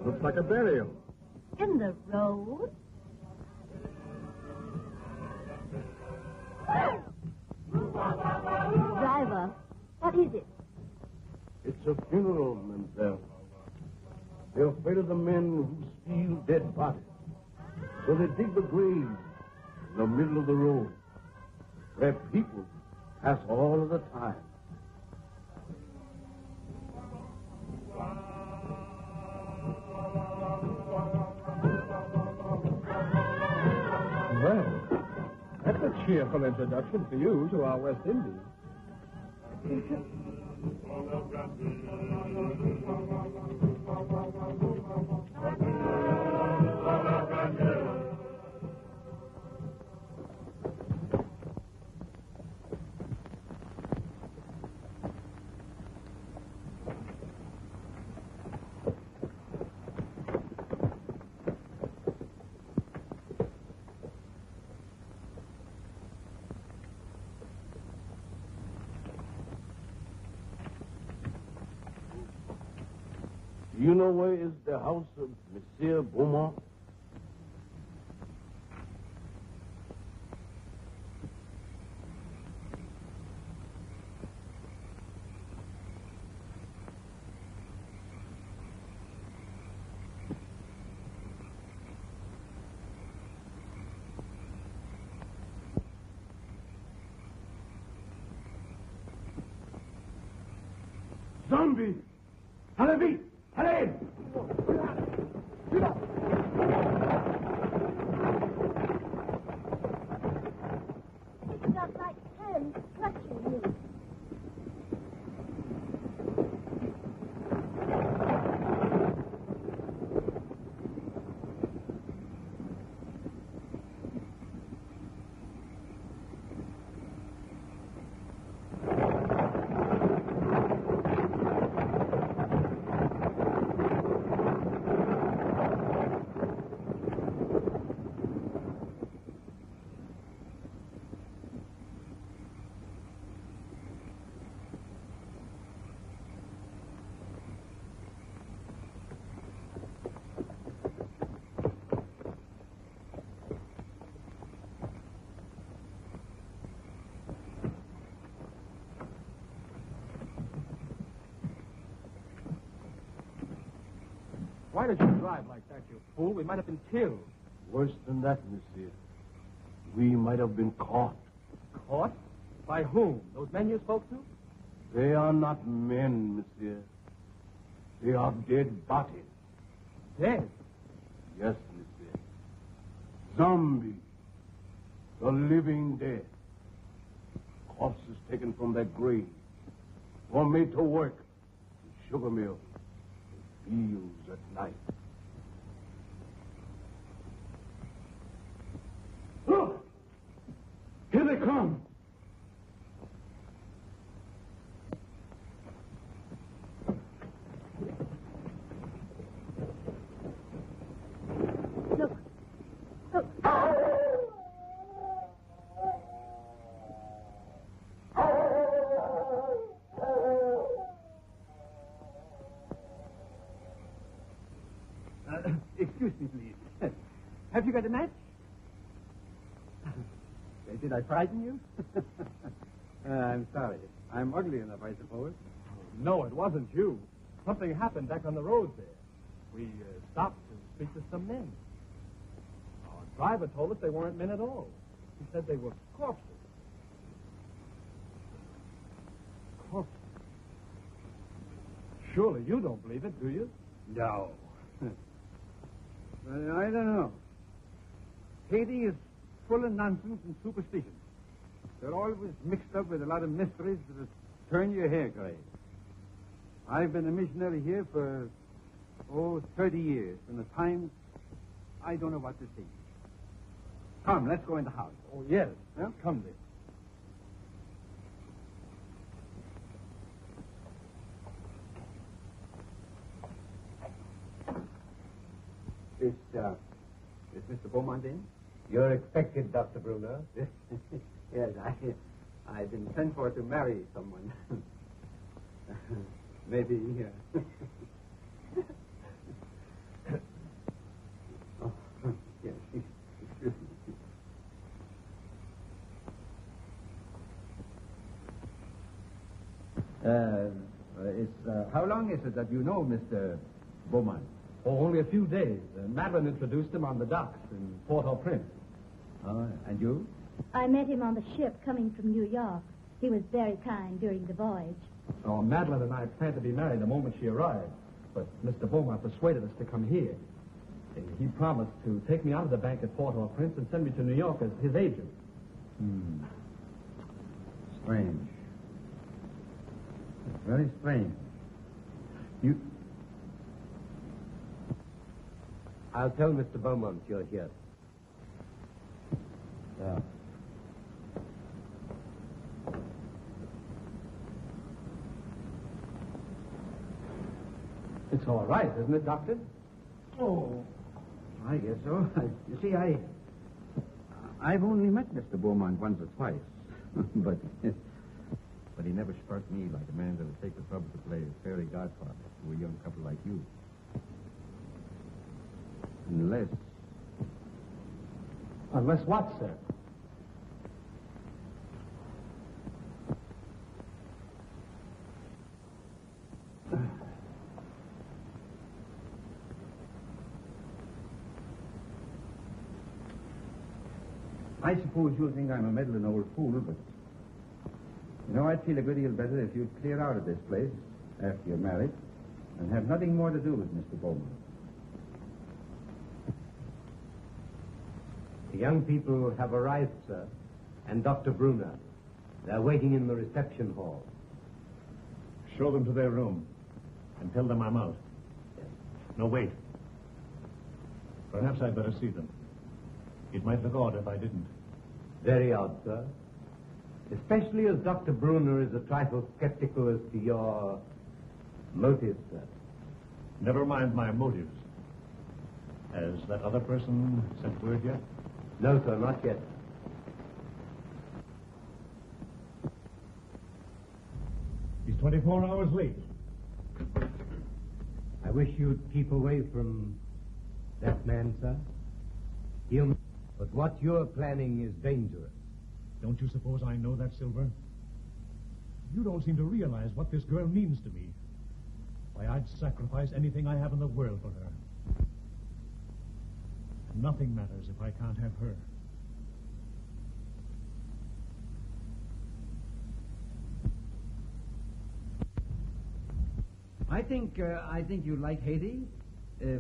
Looks like a burial. In the road? Driver, what is it? It's a funeral, mademoiselle. They're afraid of the men who steal dead bodies. So they dig the graves in the middle of the road, where people pass all of the time. Well, that's a cheerful introduction for you to our West Indies. Do you know where is the house of Monsieur Beaumont? Zombie! Allez vite! Allez! It's got like hands clutching you. Why did you drive like that, you fool? We might have been killed. Worse than that, monsieur. We might have been caught. Caught? By whom? Those men you spoke to? They are not men, monsieur. They are dead bodies. Dead? Yes, monsieur. Zombies. The living dead. Corpses taken from their graves. Or made to work in sugar mills. Fields at night. Look! Here they come! Look. Look. Excuse me, please. Have you got a match? Did I frighten you? I'm sorry. I'm ugly enough, I suppose. No, it wasn't you. Something happened back on the road there. We stopped to speak to some men. Our driver told us they weren't men at all. He said they were corpses. Corpses? Surely you don't believe it, do you? No. I don't know. Haiti is full of nonsense and superstition. They're always mixed up with a lot of mysteries that turn your hair gray. I've been a missionary here for, 30 years, and at times I don't know what to think. Come, let's go in the house. Oh, yes. Yeah? Come, then. Is Mr. Beaumont in? You're expected, Dr. Bruner. Yes, I've been sent for to marry someone. Maybe. Oh, yes. Excuse me. How long is it that you know Mr. Beaumont? Oh, only a few days. Madeline introduced him on the docks in Port-au-Prince. And you? I met him on the ship coming from New York. He was very kind during the voyage. Oh, Madeline and I planned to be married the moment she arrived. But Mr. Beaumont persuaded us to come here. He promised to take me out of the bank at Port-au-Prince and send me to New York as his agent. Strange. Very strange. I'll tell Mr. Beaumont you're here. Yeah. It's all right, isn't it, Doctor? Oh, I guess so. You see, I've only met Mr. Beaumont once or twice, but he never struck me like a man that would take the trouble to play a fairy godfather to a young couple like you. Unless what, sir? I suppose you'll think I'm a meddling old fool, but I'd feel a good deal better if you'd clear out of this place after you're married and have nothing more to do with Mr. Beaumont. The young people have arrived, sir, and Dr. Bruner. They're waiting in the reception hall. Show them to their room and tell them I'm out. No, wait. Perhaps I'd better see them. It might look odd if I didn't. Very odd, sir. Especially as Dr. Bruner is a trifle skeptical as to your motives, sir. Never mind my motives. Has that other person sent word yet? No, sir, not yet. He's 24 hours late. I wish you'd keep away from that man, sir. But what you're planning is dangerous. Don't you suppose I know that, Silver? You don't seem to realize what this girl means to me. Why, I'd sacrifice anything I have in the world for her. Nothing matters if I can't have her. I think you like Haiti.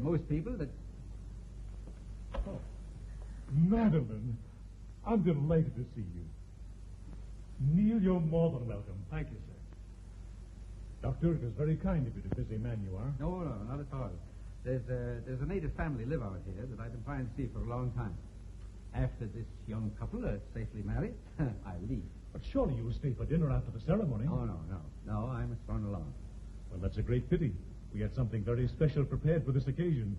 Most people that... Oh, Madeline, I'm delighted to see you. Neil, you're more than welcome. Thank you, sir. Doctor, it is very kind of you, the busy man you are. No, not at all. There's a native family live out here that I've been trying to see for a long time. After this young couple are safely married, I'll leave. But surely you will stay for dinner after the ceremony. Oh, no, I must run along. Well, that's a great pity. We had something very special prepared for this occasion.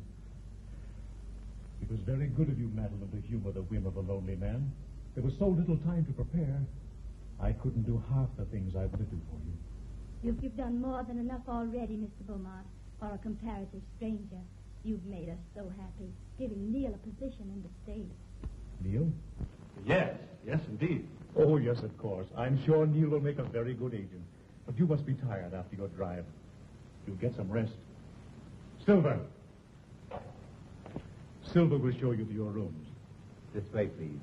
It was very good of you, Madeline, to humor the whim of a lonely man. There was so little time to prepare. I couldn't do half the things I wanted to do for you. You've done more than enough already, Mr. Beaumont, for a comparative stranger. You've made us so happy, giving Neil a position in the States. Neil? Yes, indeed. Oh, yes, of course. I'm sure Neil will make a very good agent. But you must be tired after your drive. You'll get some rest. Silver! Silver will show you to your rooms. This way, please.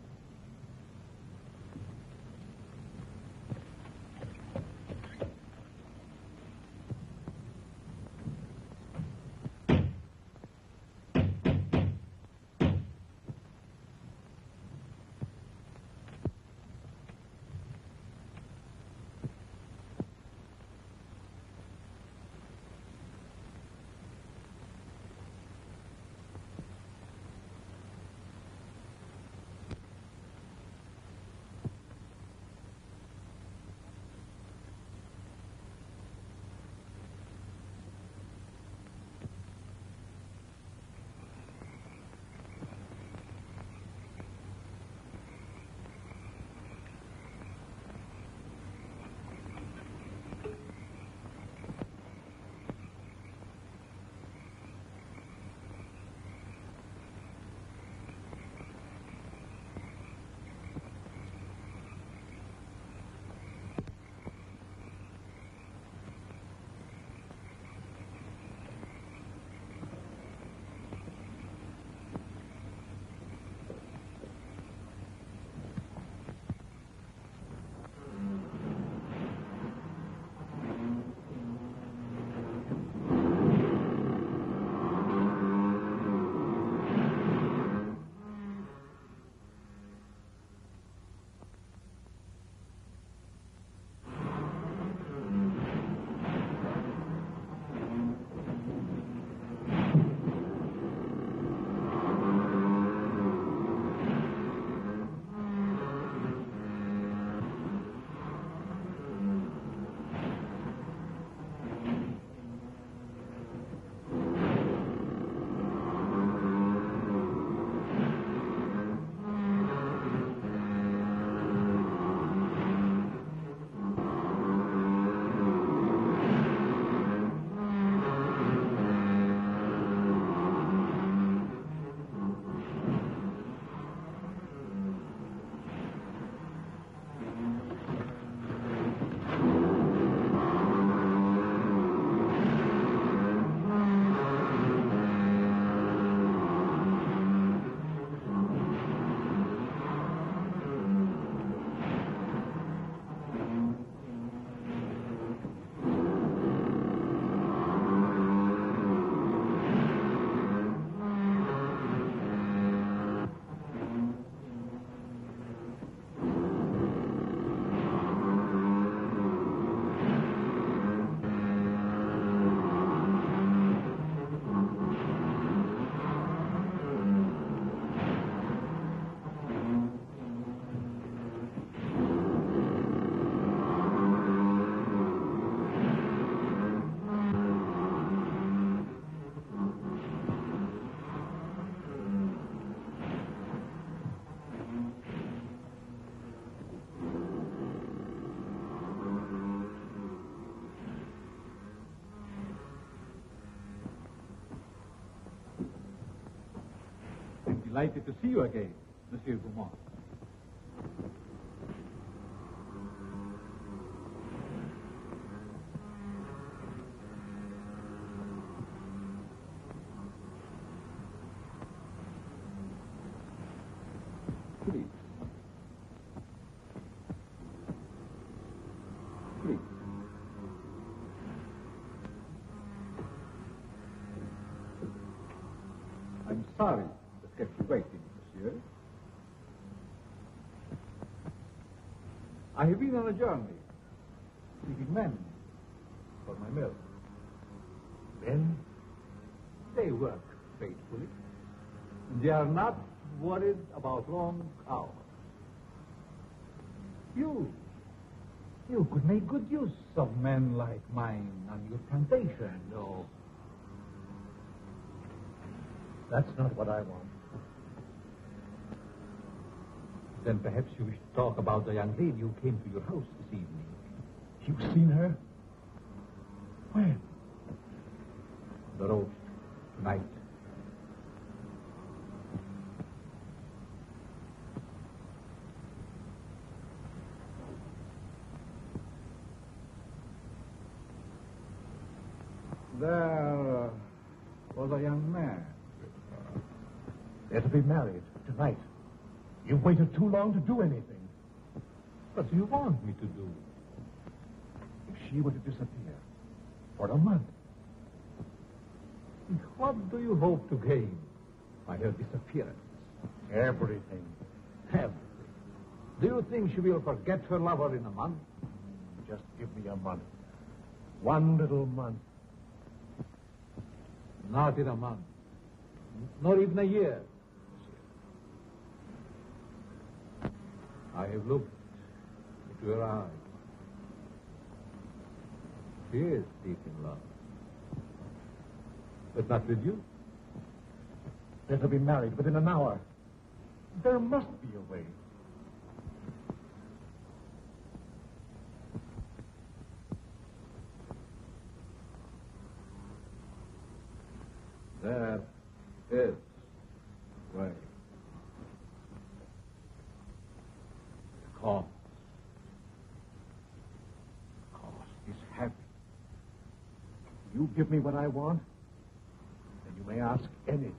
Delighted to see you again, Monsieur Beaumont. Please. Please. I'm sorry to kept you waiting, monsieur. I have been on a journey, seeking men for my mill. Men? They work faithfully. They are not worried about long hours. You could make good use of men like mine on your plantation. No. That's not what I want. Then perhaps you wish to talk about the young lady who came to your house this evening. You've seen her? When? The road, tonight. There was a young man. They're to be married tonight. You've waited too long to do anything. What do you want me to do? If she were to disappear for a month, What do you hope to gain by her disappearance? everything. Everything. Do you think she will forget her lover in a month? Just give me a month. One little month. Not in a month. Not even a year. I have looked into her eyes. She is deep in love. But not with you. They're to be married within an hour. There must be a way. There is way. The cost is heavy. You give me what I want, and you may ask anything.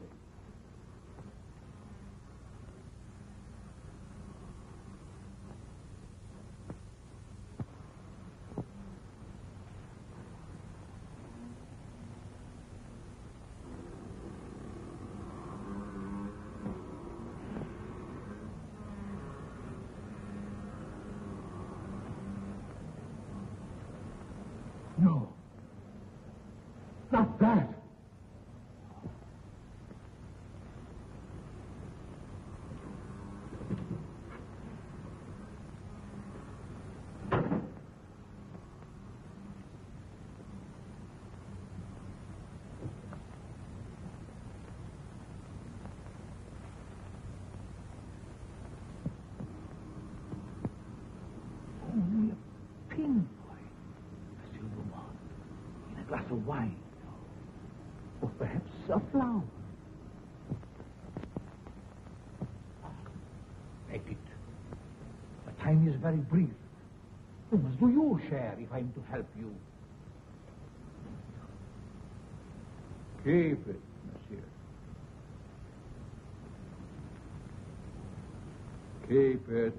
No. Not that. Only a pinpoint, Monsieur Beaumont, in a glass of wine, or perhaps a flower. Take it. The time is very brief. You must do your share if I'm to help you. Keep it, monsieur. Keep it.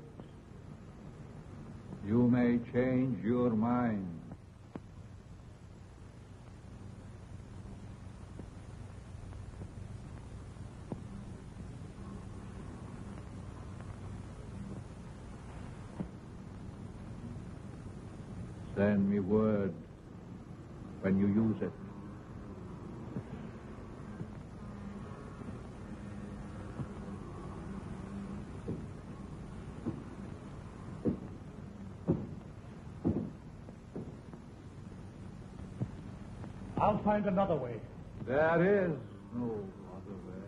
You may change your mind. Send me word when you use it. I'll find another way. There is no other way.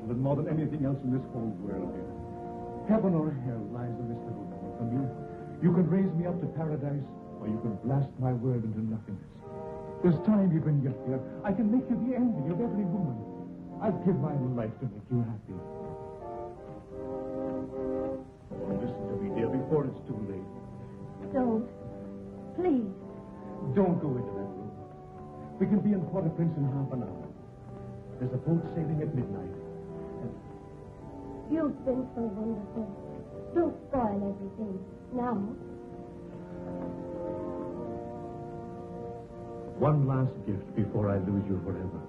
Madeline, more than anything else in this whole world. Heaven or hell lies in this little boy for me. You can raise me up to paradise, or you can blast my world into nothingness. There's time even yet, dear. I can make you the envy of every woman. I'd give my life to make you happy. Oh, listen to me, dear, before it's too late. Don't. Please. Don't go into that room. We can be in Port-au-Prince in half an hour. There's a boat sailing at midnight. You've been so wonderful. Don't spoil everything. Now. One last gift before I lose you forever.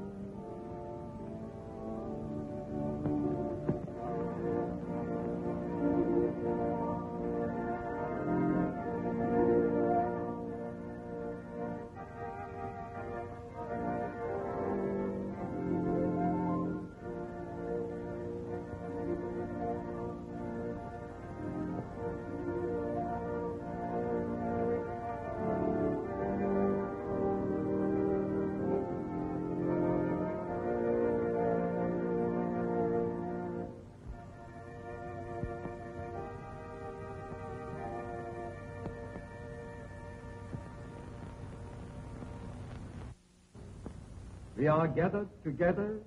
We are gathered together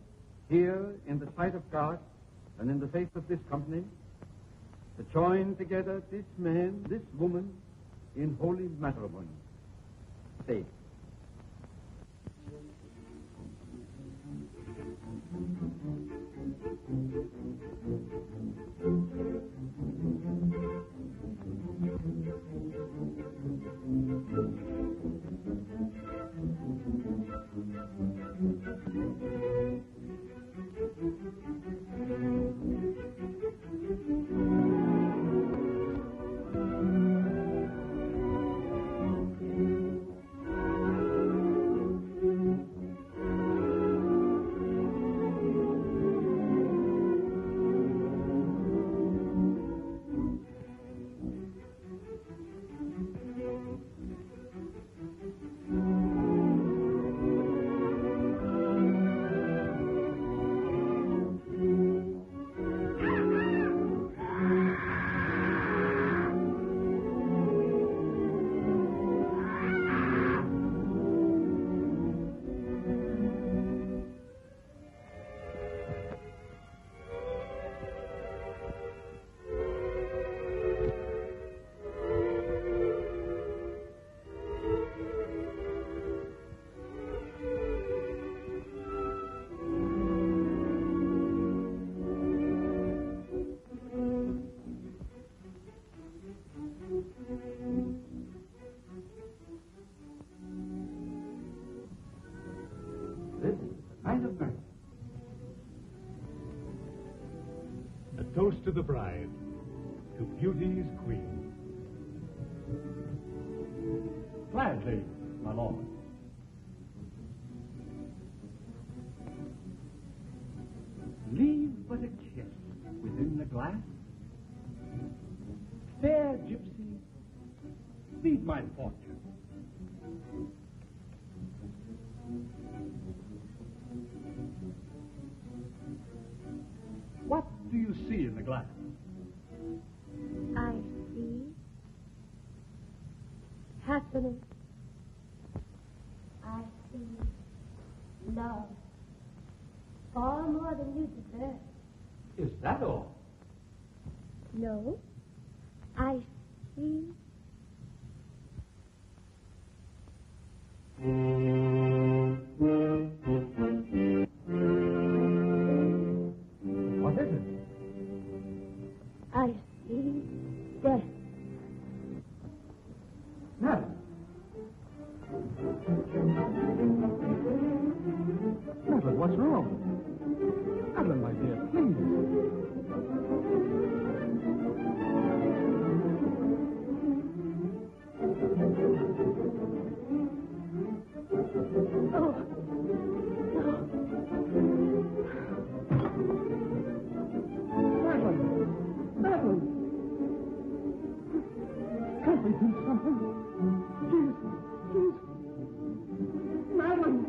here in the sight of God and in the face of this company to join together this man, this woman in holy matrimony. Say. A toast to the bride, to beauty's queen. Gladly, my lord. Leave but a kiss within the glass. Fair gypsy, speed my fortune. What do you see in the glass? I see happiness. I see love. Far more than you deserve. Is that all? No. I see What is it? I see death. Madeline. Madeline, what's wrong? Madeline, my dear, Oh, no. Madeline! Can't we do something? Please. Madeline!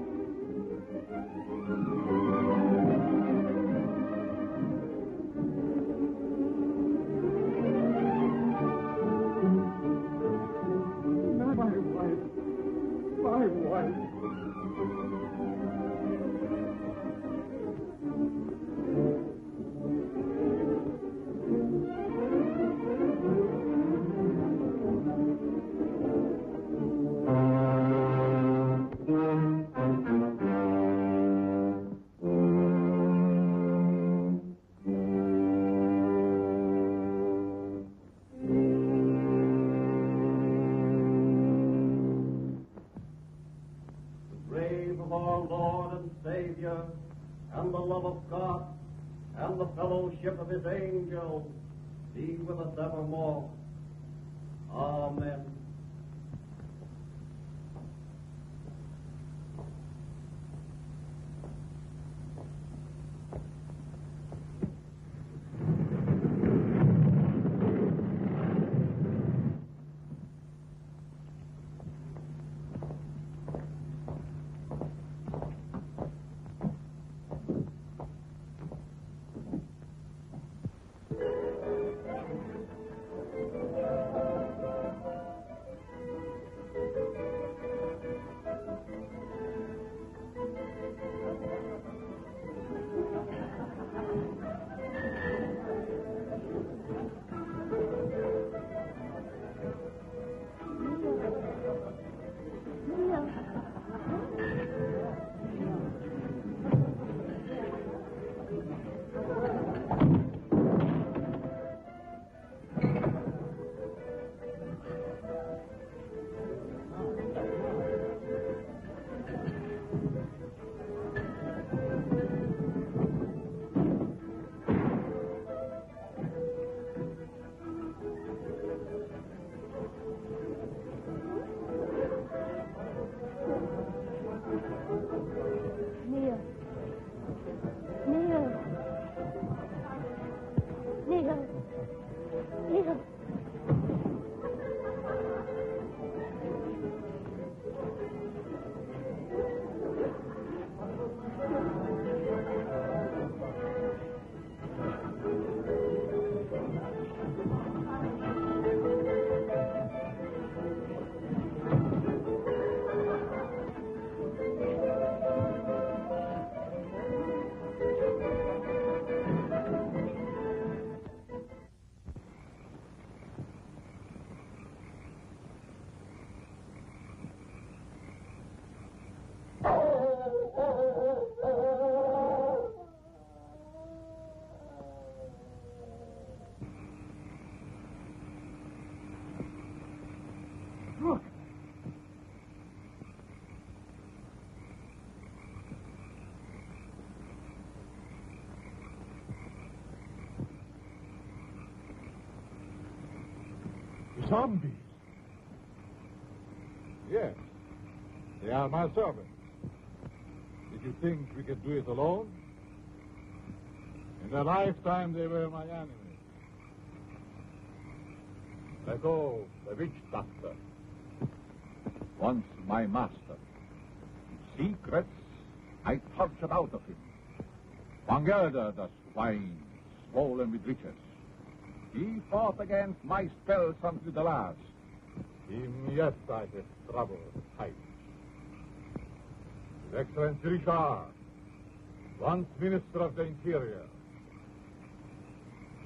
grace of our Lord and Savior, and the love of God, and the fellowship of his angels be with us evermore. Amen. Zombies? Yes. They are my servants. Did you think we could do it alone? In their lifetime, they were my enemies. Lego, the witch doctor. Once my master. Secrets I tortured out of him. Bangerda, the swine, swollen with riches. He fought against my spells until the last. Him, yes, I have trouble fight. His Excellency Richard, once Minister of the Interior.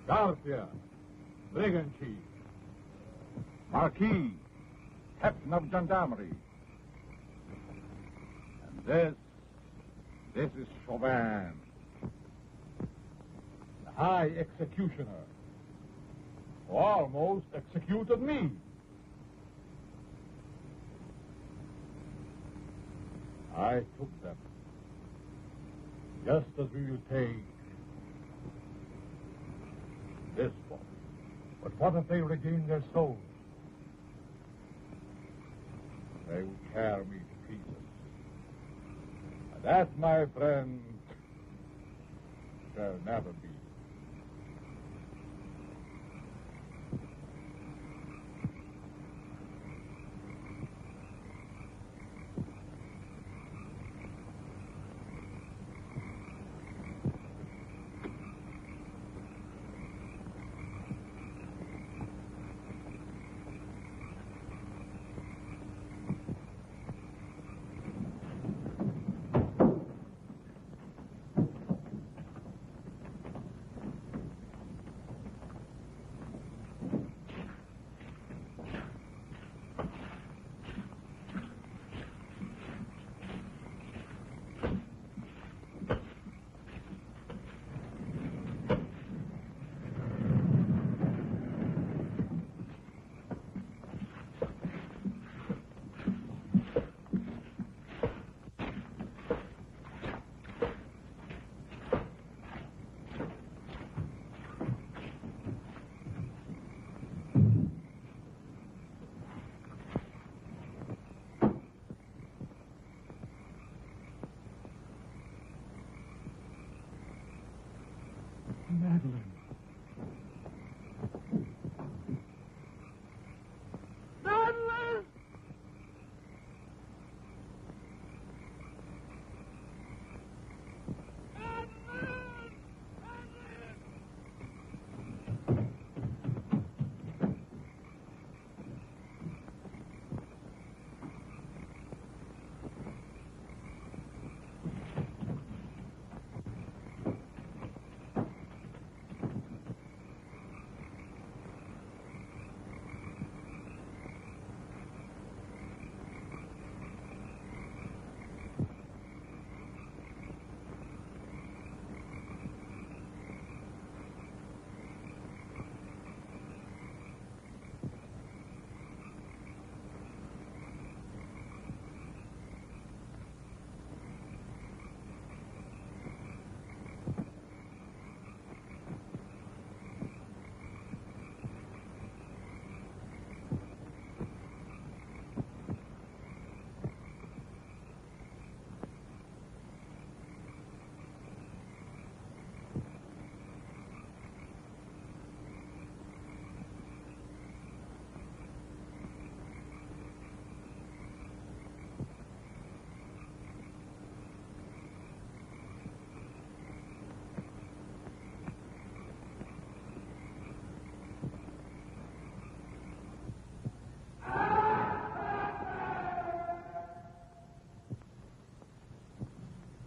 Garcia, Brigand Chief. Marquis, Captain of Gendarmerie. And this is Chauvin, the High Executioner, who almost executed me. I took them, just as we will take this one. But what if they regain their souls? They will tear me to pieces. And that, my friend, shall never be.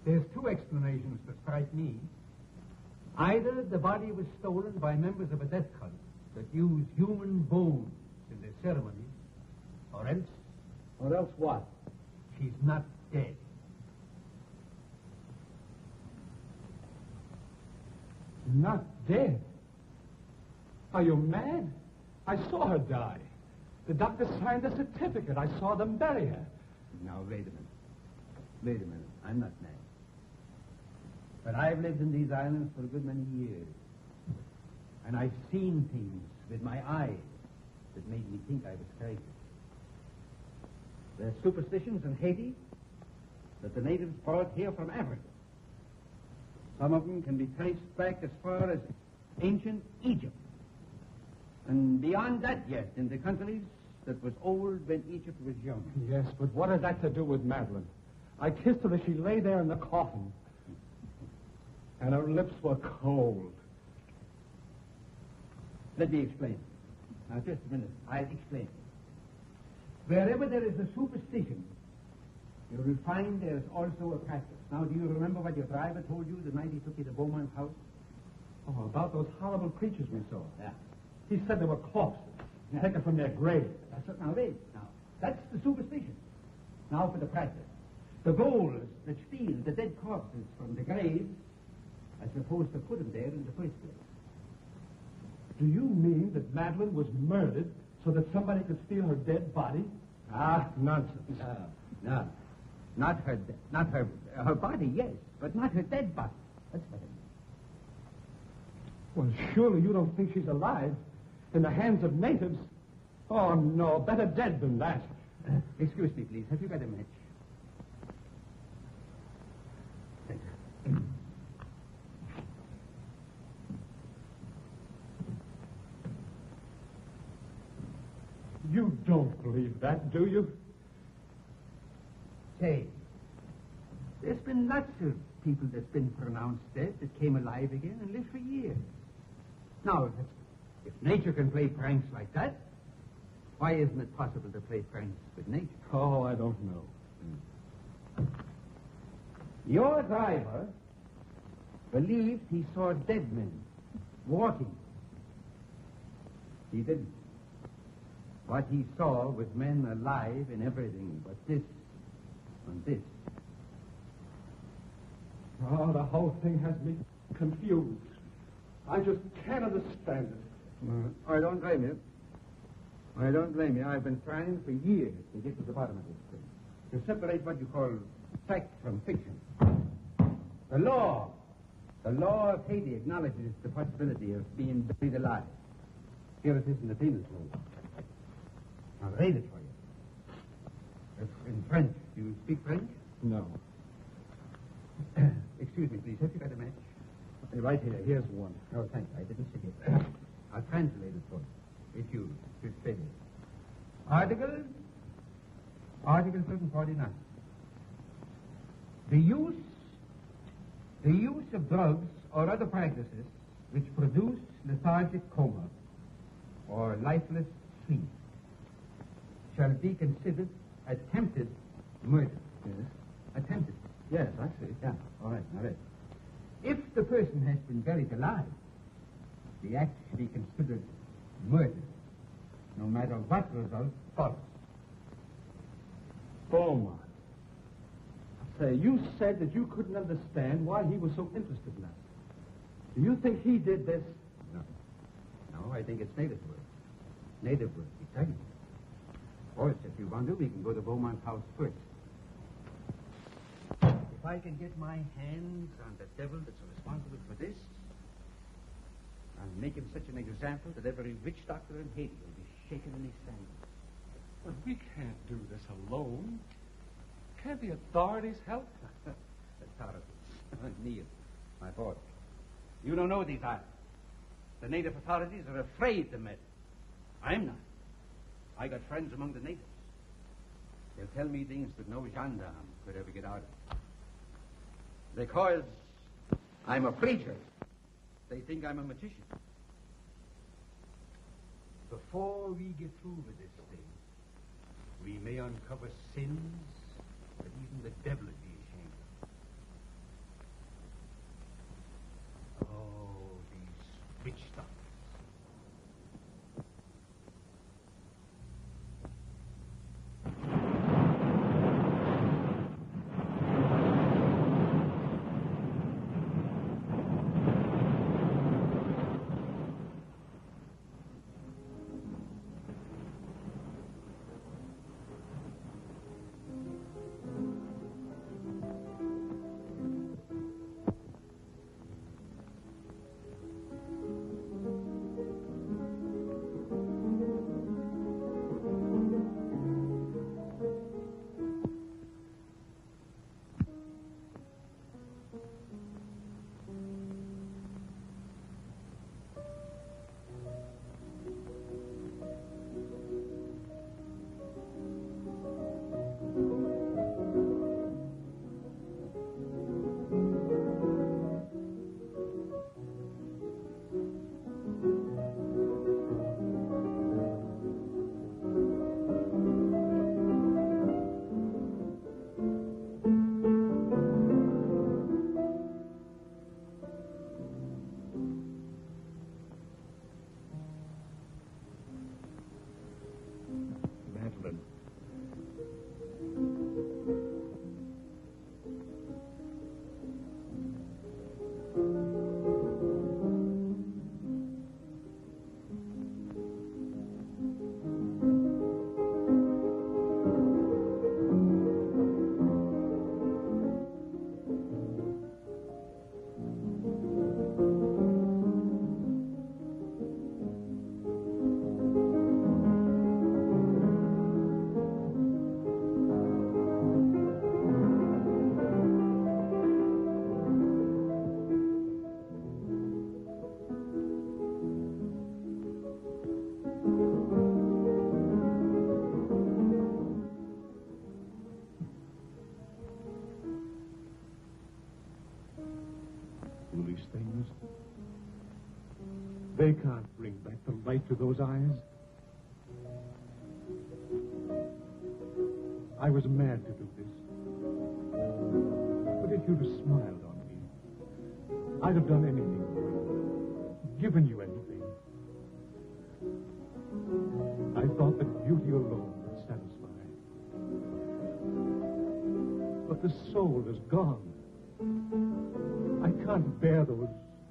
There's two explanations that strike me. Either the body was stolen by members of a death cult that use human bones in their ceremonies, or else... Or else what? she's not dead. Not dead? Are you mad? I saw her die. The doctor signed a certificate. I saw them bury her. Now, wait a minute. Wait a minute. I'm not mad. But I've lived in these islands for a good many years. And I've seen things with my eyes that made me think I was crazy. There's superstitions in Haiti that the natives brought here from Africa. Some of them can be traced back as far as ancient Egypt. And beyond that yet, in the countries that was old when Egypt was young. Yes, but what has that to do with Madeline? I kissed her as she lay there in the coffin. And her lips were cold. Let me explain. Now, just a minute. I'll explain. Wherever there is a superstition, you will find there is also a practice. Now, do you remember what your driver told you the night he took you to Beaumont's house? Oh, about those horrible creatures we saw. Yeah. He said they were corpses, taken from their grave. That's what, now, wait. Now, that's the superstition. Now for the practice. The ghouls that steal the dead corpses from the graves are supposed to put them there in the first place. Do you mean that Madeline was murdered so that somebody could steal her dead body? Ah, nonsense. No. Not her body, yes, but not her dead body. That's what I mean. Well, surely you don't think she's alive in the hands of natives? Oh, no, better dead than that. Excuse me, please. Have you got a match? Thank you. You don't believe that, do you? Say, there's been lots of people that's been pronounced dead that came alive again and lived for years. Now, if nature can play pranks like that, why isn't it possible to play pranks with nature? Oh, I don't know. Your driver believed he saw dead men walking. He didn't. What he saw was men alive in everything but this and this. Oh, the whole thing has me confused. I just can't understand it. I don't blame you. I don't blame you. I've been trying for years to get to the bottom of this thing. To separate what you call fact from fiction. The law of Haiti acknowledges the possibility of being buried alive. Here it is in the penal code. I'll read it for you. It's in French. Do you speak French? No. Excuse me, please. Have you got a match? Right here. Here's one. Oh, thank you. I didn't see it. I'll translate it for you. If you should say it. Article 749. The use of drugs or other practices which produce lethargic coma or lifeless sleep shall be considered attempted murder. Yes. Attempted. Yes, I see. Yeah, all right, now listen. If the person has been buried alive, the act should be considered murder, no matter what result follows. Beaumont. Say, you said that you couldn't understand why he was so interested in us. Do you think he did this? No, I think it's native work. Native work, exactly. Of course, if you want to, we can go to Beaumont's house first. If I can get my hands on the devil that's responsible for this, I'll make him such an example that every witch doctor in Haiti will be shaken in his sandals. But we can't do this alone. Can't the authorities help? Authorities. Neil, my boy. You don't know these islands. The native authorities are afraid to meddle. I'm not. I got friends among the natives. They'll tell me things that no gendarme could ever get out of. Because I'm a preacher, they think I'm a magician. Before we get through with this thing, we may uncover sins that even the devil would be ashamed of. foolish things. They can't bring back the light to those eyes. I was mad to do this. But if you'd have smiled on me, I'd have done anything. Given you anything. I thought that beauty alone would satisfy. But the soul is gone. I can't bear those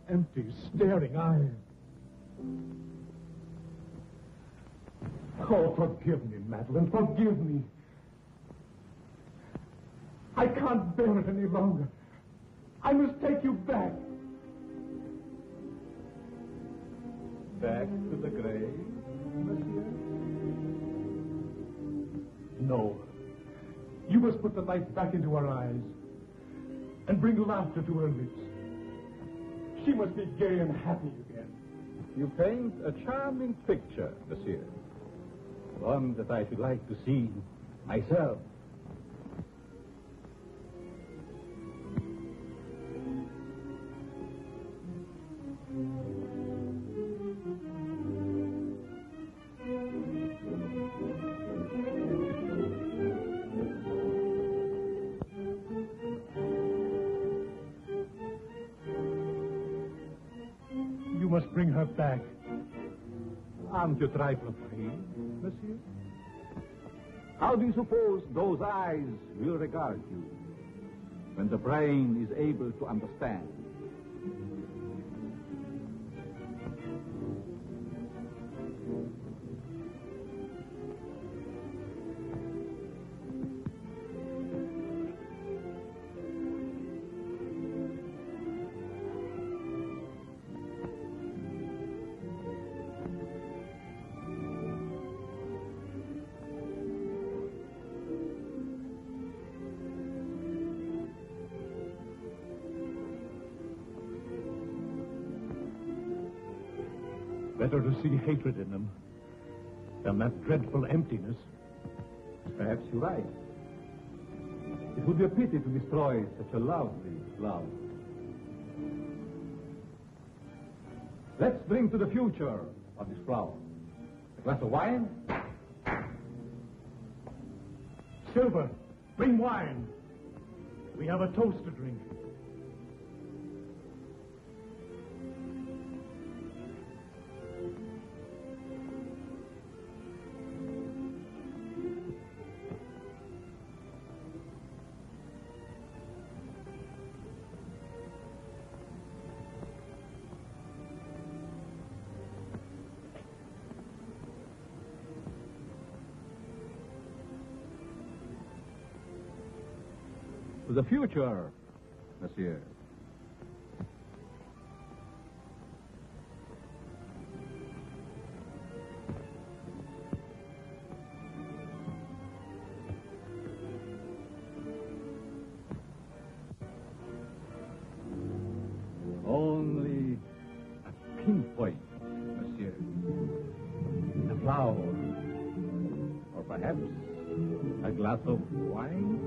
empty, staring eyes. Oh, forgive me, Madeline, forgive me. I can't bear it any longer. I must take you back. Back to the grave, monsieur? No. You must put the light back into her eyes and bring laughter to her lips. She must be gay and happy again. You paint a charming picture, monsieur. One that I should like to see myself. You must bring her back. Aren't you a trifle afraid, monsieur? How do you suppose those eyes will regard you when the brain is able to understand? Better to see hatred in them than that dreadful emptiness. Perhaps you're right. It would be a pity to destroy such a lovely love. Let's drink to the future of this flower. A glass of wine? Silver, bring wine. We have a toast to drink. To the future, monsieur. Only a pinpoint, monsieur. A flower. Or perhaps a glass of wine.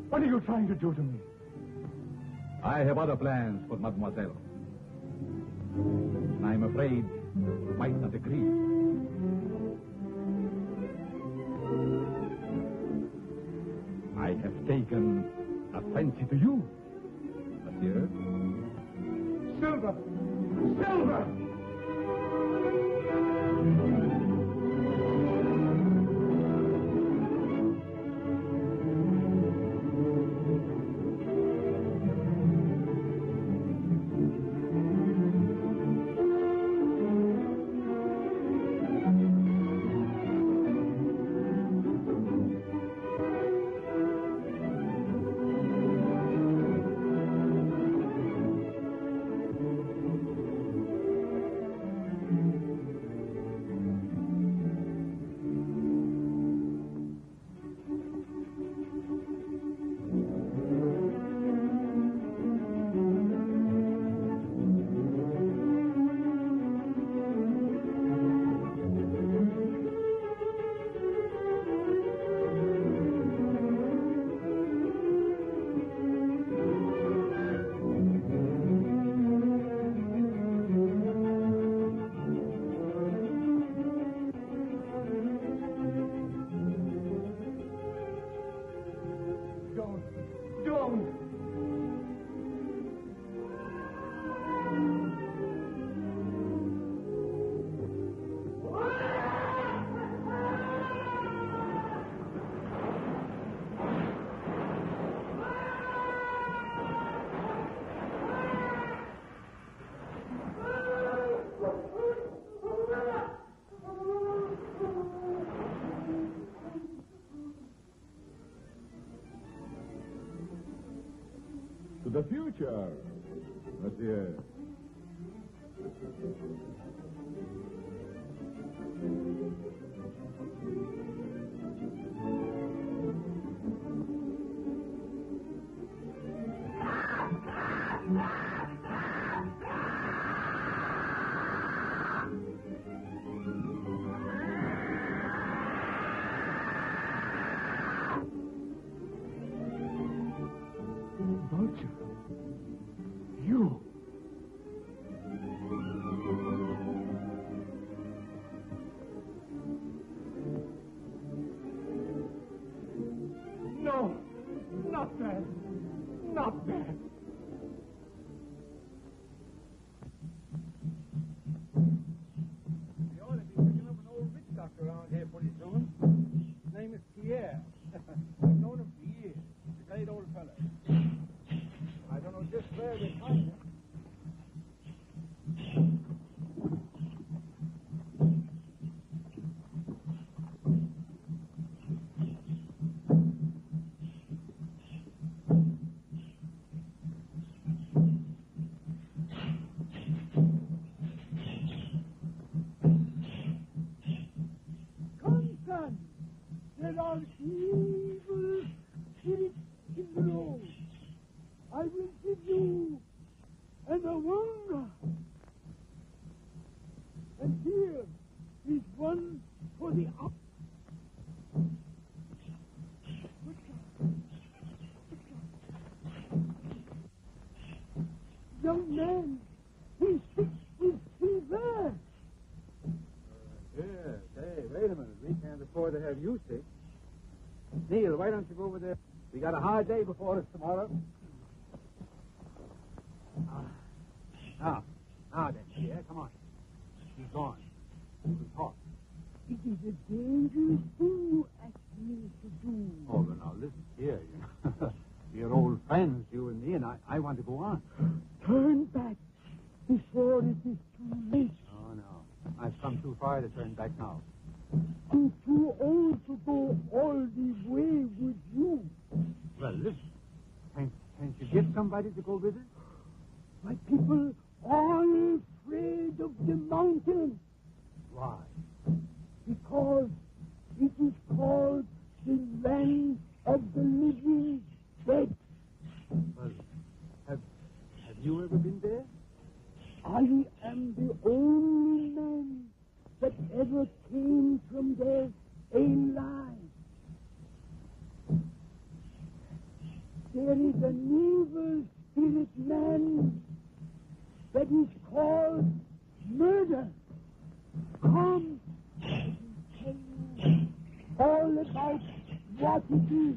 What are you trying to do to me? I have other plans for mademoiselle. And I'm afraid you might not agree. I have taken a fancy to you, monsieur. Silver! Silver! the future, monsieur. Vulture. You. No. Not that. Not that. We ought to be picking up an old witch doctor around here pretty soon. His name is Pierre. I've known him for years. He's a great old fella. I don't know just where we find him. Come, son. There are evil spirits in the road. I will give you an awanga. And here is one for the up. Young man, he's sick with fever. Yes, hey, wait a minute. We can't afford to have you sick. Neil, why don't you go over there? We got a hard day before us tomorrow. Now then, Pierre, come on. He's gone. We'll talk. It is a dangerous thing you ask me to do. Oh, but now listen here. We're old friends, you and me, and I want to go on. Turn back before it is too late. Oh, no. I've come too far to turn back now. I'm too old to go all the way with you. Well, listen. Can't you get somebody to go with us? My people are afraid of the mountain Why? because it is called the land of the living dead. Well, have you ever been there? I am the only man that ever came from there alive. There is an evil spirit man that is called murder. Come, I will tell you all about what it is.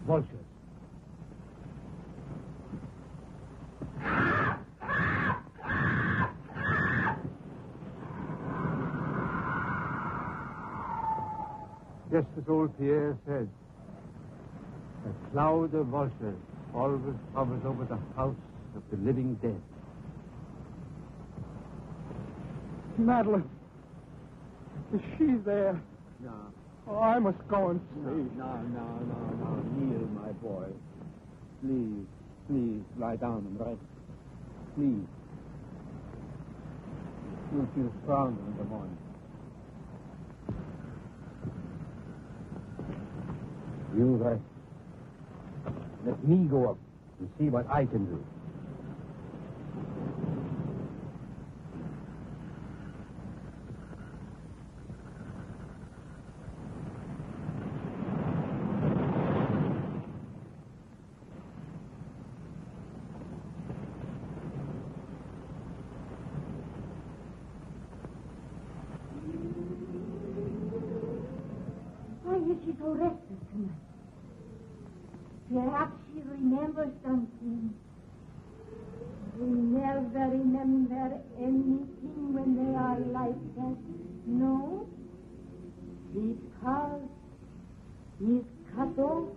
Vultures. Just as old Pierre said, a cloud of vultures always hovers over the house of the living dead. Madeline, is she there? No, Oh, I must go and see. no, Neil, my boy. Please, lie down and rest. Please. You'll feel stronger in the morning. You rest. Let me go up and see what I can do. Perhaps she remembers something. They never remember anything when they are like that. No? Because he's cut off.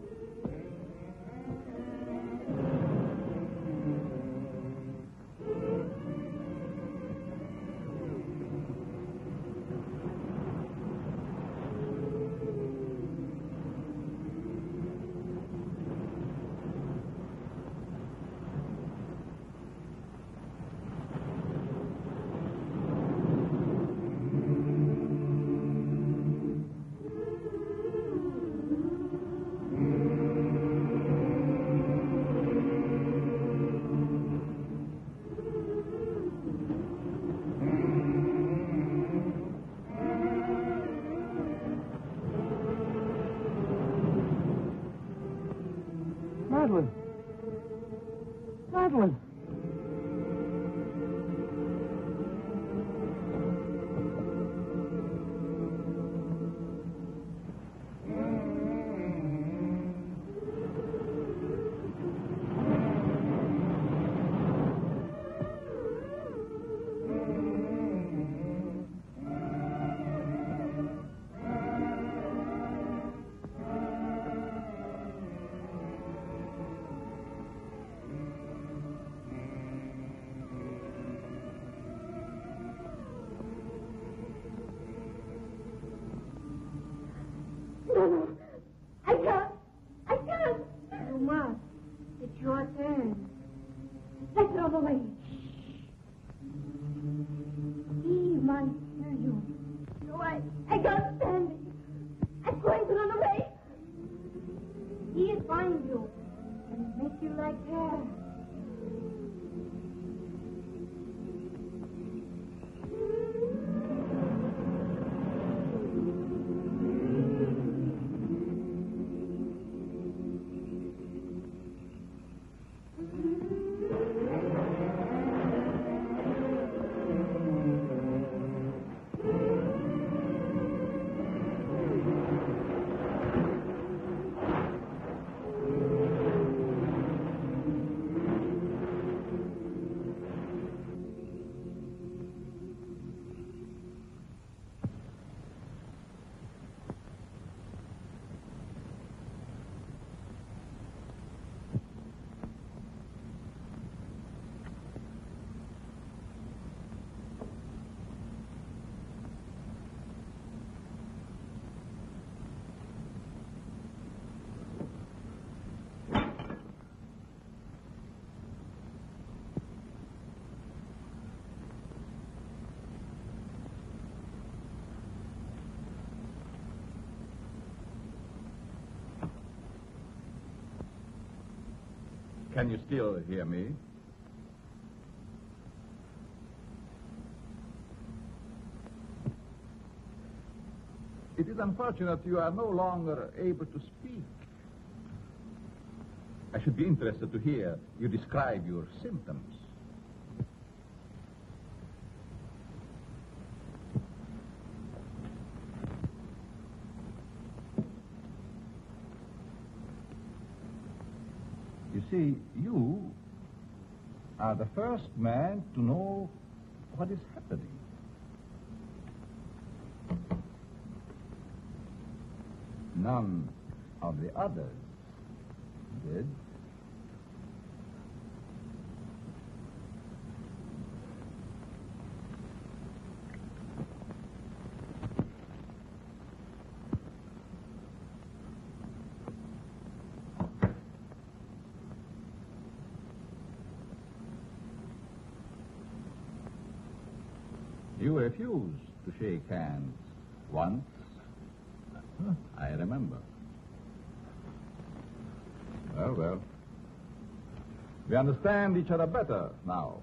Madeline. Madeline. No, I can't. I can't. You must. It's your turn. Let's run away. He might hear you. No, I can't stand it. I'm going to run away. He'll find you and make you like her. Can you still hear me? It is unfortunate you are no longer able to speak. I should be interested to hear you describe your symptoms. You see, you are the first man to know what is happening. None of the others did. You refused to shake hands once. I remember. Well. We understand each other better now.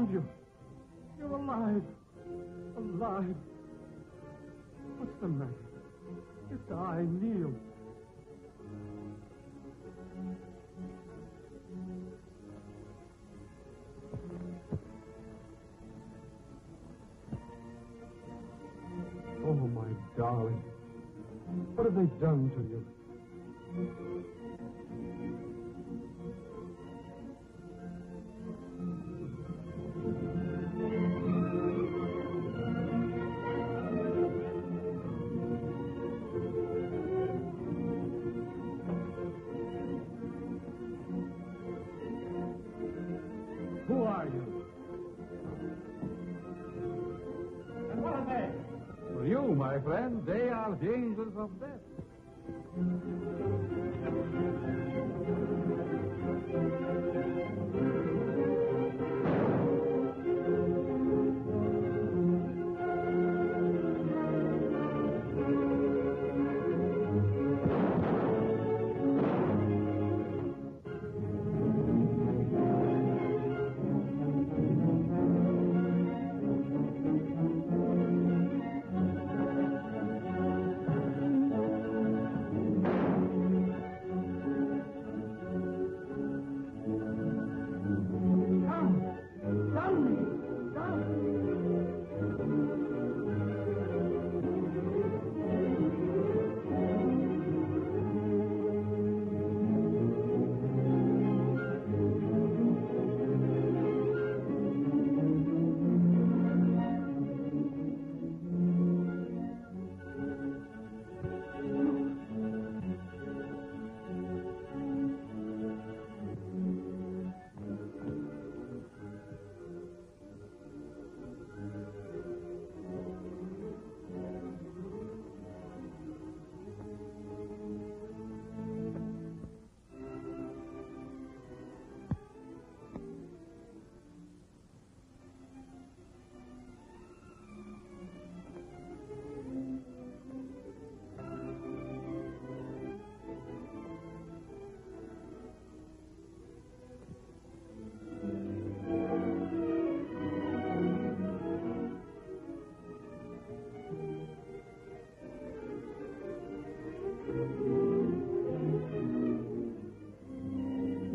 found you. You're alive. Alive. What's the matter? You die, Neil. Oh, my darling. What have they done to you? Who are you? And what are they? For you, my friend, they are the angels of death.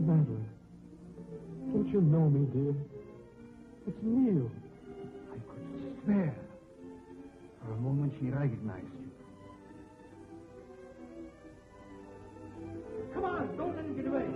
Madeline, don't you know me, dear? It's Neil. I could swear. For a moment she recognized you. Come on, don't let him get away.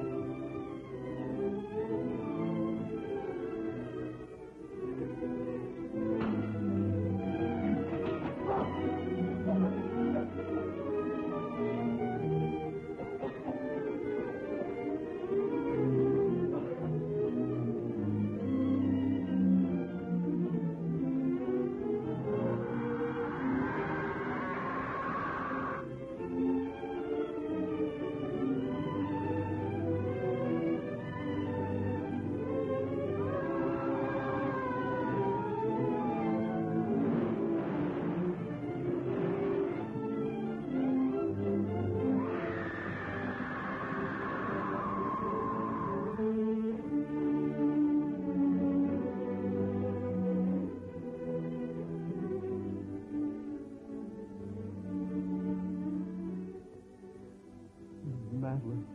Madeline,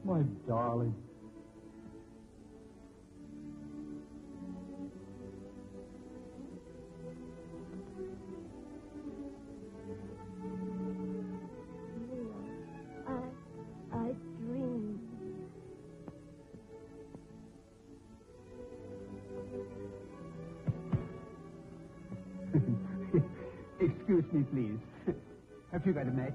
my darling. I dreamed. Excuse me, please. Have you got a match?